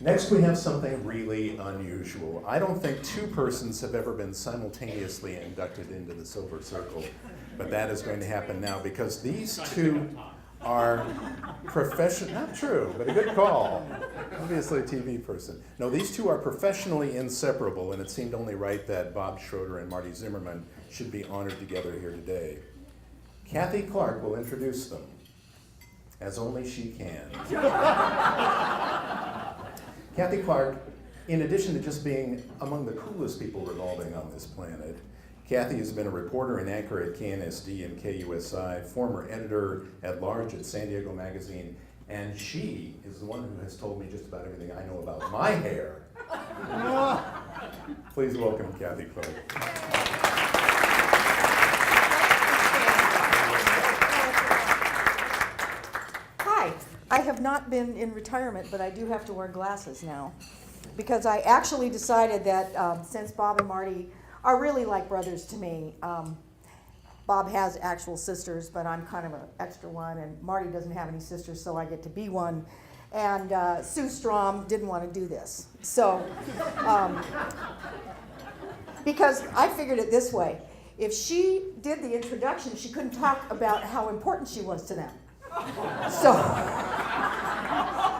Next, we have something really unusual. I don't think two persons have ever been simultaneously inducted into the Silver Circle, but that is going to happen now because these two are professional, not true, but a good call. Obviously a TV person. No, these two are professionally inseparable, and it seemed only right that Bob Schroeder and Marty Zimmerman should be honored together here today. Kathy Clark will introduce them, as only she can. Kathy Clark, in addition to just being among the coolest people revolving on this planet, Kathy has been a reporter and anchor at KNSD and KUSI, former editor-at-large at San Diego Magazine, and she is the one who has told me just about everything I know about my hair. Please welcome Kathy Clark. Hi, I have not been in retirement, but I do have to wear glasses now because I actually decided that since Bob and Marty are really like brothers to me. Bob has actual sisters, but I'm kind of an extra one, and Marty doesn't have any sisters, so I get to be one. And Sue Strom didn't want to do this. So, because I figured it this way, if she did the introduction, she couldn't talk about how important she was to them. So,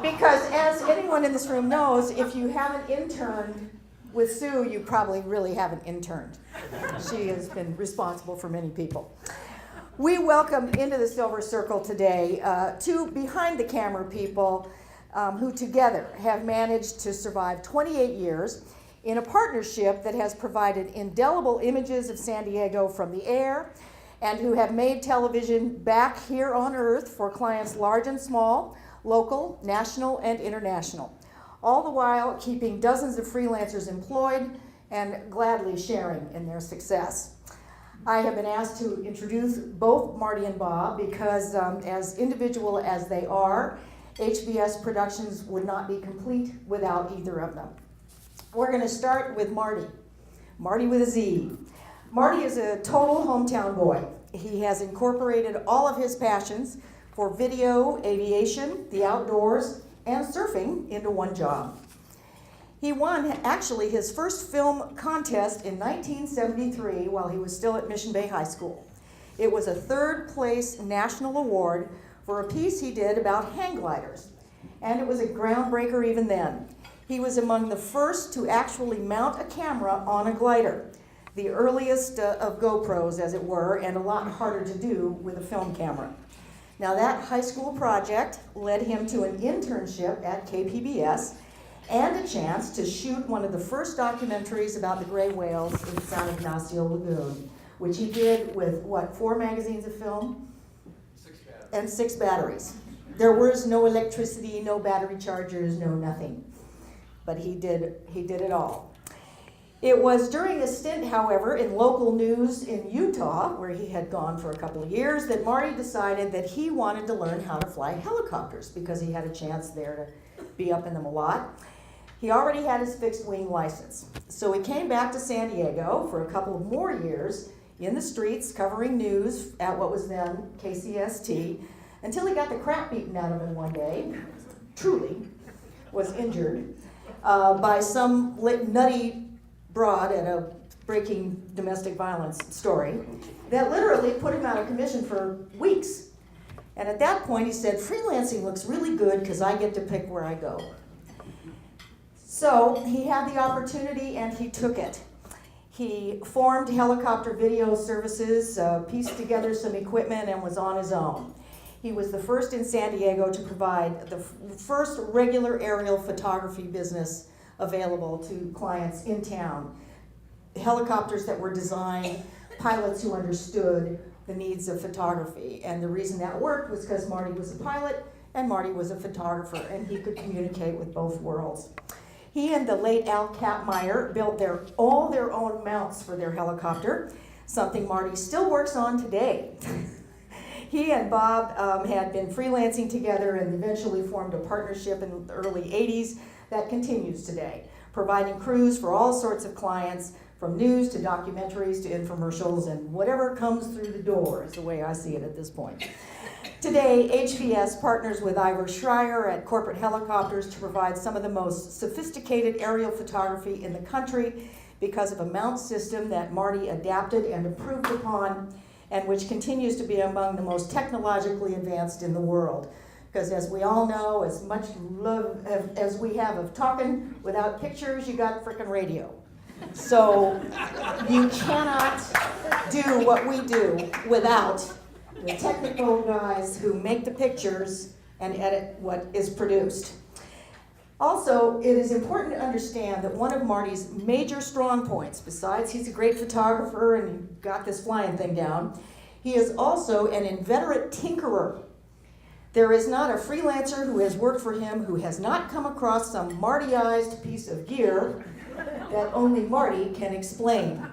because as anyone in this room knows, if you haven't interned with Sue, you probably really haven't interned. She has been responsible for many people. We welcome into the Silver Circle today two behind-the-camera people who together have managed to survive 28 years in a partnership that has provided indelible images of San Diego from the air and who have made television back here on Earth for clients large and small, local, national, and international, all the while keeping dozens of freelancers employed and gladly sharing in their success. I have been asked to introduce both Marty and Bob because as individual as they are, HBS Productions would not be complete without either of them. We're going to start with Marty. Marty with a Z. Marty is a total hometown boy. He has incorporated all of his passions for video, aviation, the outdoors, and surfing into one job. He won actually his first film contest in 1973 while he was still at Mission Bay High School. It was a third place national award for a piece he did about hang gliders, and it was a groundbreaker even then. He was among the first to actually mount a camera on a glider, the earliest of GoPros, as it were, and a lot harder to do with a film camera. Now that high school project led him to an internship at KPBS and a chance to shoot one of the first documentaries about the gray whales in San Ignacio Lagoon, which he did with, 4 magazines of film? 6 batteries. And 6 batteries. There was no electricity, no battery chargers, no nothing. But he did it all. It was during a stint, however, in local news in Utah, where he had gone for a couple of years, that Marty decided that he wanted to learn how to fly helicopters because he had a chance there to be up in them a lot. He already had his fixed wing license. So he came back to San Diego for a couple of more years in the streets covering news at what was then KCST until he got the crap beaten out of him one day, truly, was injured by some nutty broad at a breaking domestic violence story that literally put him out of commission for weeks. And at that point he said, freelancing looks really good because I get to pick where I go. So he had the opportunity and he took it. He formed Helicopter Video Services, pieced together some equipment, and was on his own. He was the first in San Diego to provide the first regular aerial photography business available to clients in town. Helicopters that were designed, pilots who understood the needs of photography. And the reason that worked was because Marty was a pilot and Marty was a photographer, and he could communicate with both worlds. He and the late Al Kapmeyer built all their own mounts for their helicopter, something Marty still works on today. He and Bob had been freelancing together and eventually formed a partnership in the early 80s that continues today, providing crews for all sorts of clients, from news to documentaries to infomercials, and whatever comes through the door is the way I see it at this point. Today, HVS partners with Ivor Schreier at Corporate Helicopters to provide some of the most sophisticated aerial photography in the country because of a mount system that Marty adapted and improved upon, and which continues to be among the most technologically advanced in the world. Because as we all know, as much love as we have of talking without pictures, you got frickin' radio. So you cannot do what we do without the technical guys who make the pictures and edit what is produced. Also, it is important to understand that one of Marty's major strong points, besides he's a great photographer and he got this flying thing down, he is also an inveterate tinkerer. There is not a freelancer who has worked for him who has not come across some Martyized piece of gear that only Marty can explain.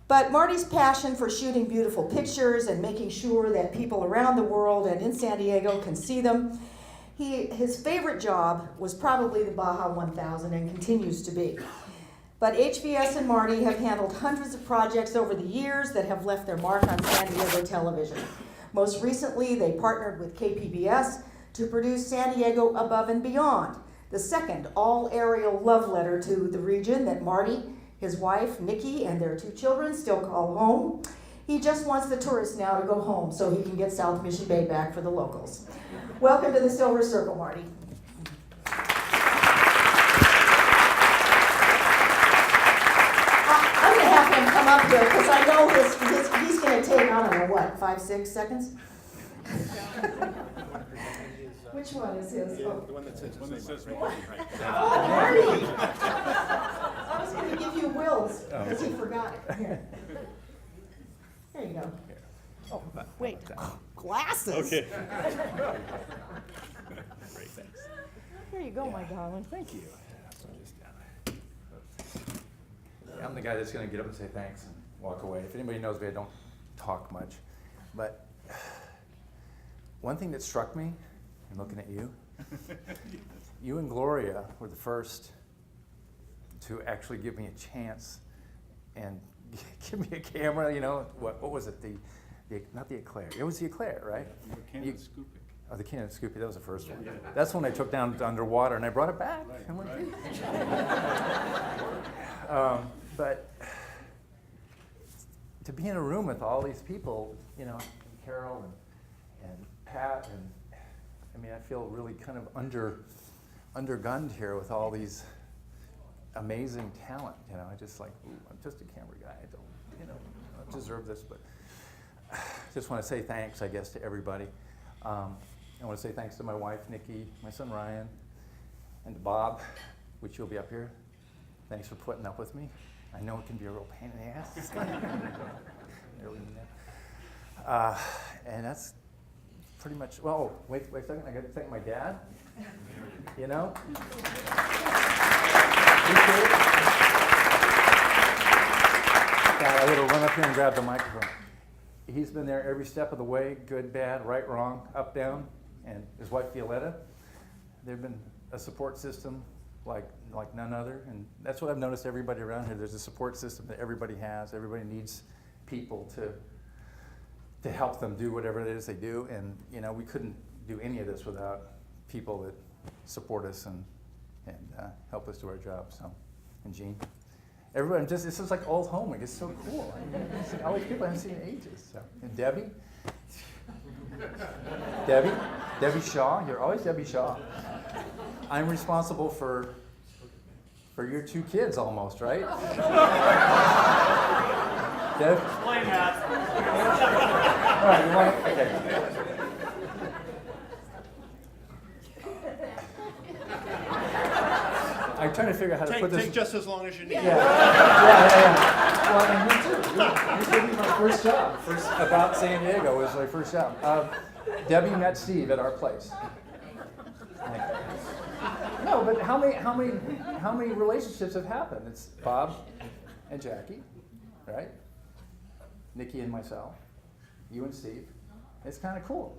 But Marty's passion for shooting beautiful pictures and making sure that people around the world and in San Diego can see them, his favorite job was probably the Baja 1000 and continues to be. But HVS and Marty have handled hundreds of projects over the years that have left their mark on San Diego television. Most recently, they partnered with KPBS to produce San Diego Above and Beyond, the second all-aerial love letter to the region that Marty, his wife, Nikki, and their 2 children still call home. He just wants the tourists now to go home so he can get South Mission Bay back for the locals. Welcome to the Silver Circle, Marty. I'm going to have him come up here because I know he's going to take, I don't know, what, 5-6 seconds? Which one is his? Oh. The one that says Oh, Marty! I was going to give you Will's because he forgot it. Here. There you go. Oh, wait. Glasses. Okay. Great, thanks. Here you go, my darling. Thank you. I'm the guy that's going to get up and say thanks and walk away. If anybody knows me, I don't talk much. But one thing that struck me, in looking at you, you and Gloria were the first to actually give me a chance and give me a camera. You know, what was it? Not the Eclair. It was the Eclair, right? The Canon Scoopy. Oh, the Canon Scoopy. That was the first one. That's when I took down underwater, and I brought it back. But to be in a room with all these people, you know, Carol and Pat, and I mean, I feel really kind of undergunned here with all these amazing talent. You know, I just like, ooh, I'm just a camera guy. I don't, you know, I don't deserve this, but just want to say thanks, I guess, to everybody. I want to say thanks to my wife, Nikki, my son, Ryan, and to Bob, which you'll be up here. Thanks for putting up with me. I know it can be a real pain in the ass. Really mean that. And that's pretty much, well, wait a second, I got to thank my dad. You know? God, I would have run up here and grabbed the microphone. He's been there every step of the way, good, bad, right, wrong, up, down, and his wife Violetta. They've been a support system like none other, and that's what I've noticed. Everybody around here, there's a support system that everybody has. Everybody needs people to help them do whatever it is they do, and you know, we couldn't do any of this without people that support us and help us do our job. So, and Jean, everybody, this is like old home. It's so cool. I mean, all these people I haven't seen in ages. So, and Debbie, Debbie Shaw. You're always Debbie Shaw. I'm responsible for your 2 kids almost, right? Deb? Explain that. All right, you want to, okay. I'm trying to figure out how to put this. Take just as long as you need. Yeah. Well, and me too. You gave me my first job. About San Diego was my first job. Debbie met Steve at our place. No, but how many relationships have happened? It's Bob and Jackie, right? Nikki and myself, you and Steve. It's kind of cool.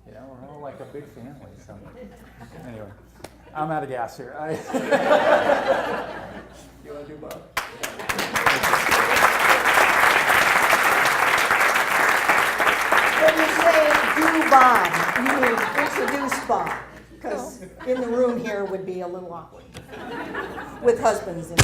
You know, we're all like a big family. So anyway, I'm out of gas here. You want to do Bob? When you say do new Bob. You mean introduced Bob, because in the room here would be a little awkward with husbands and,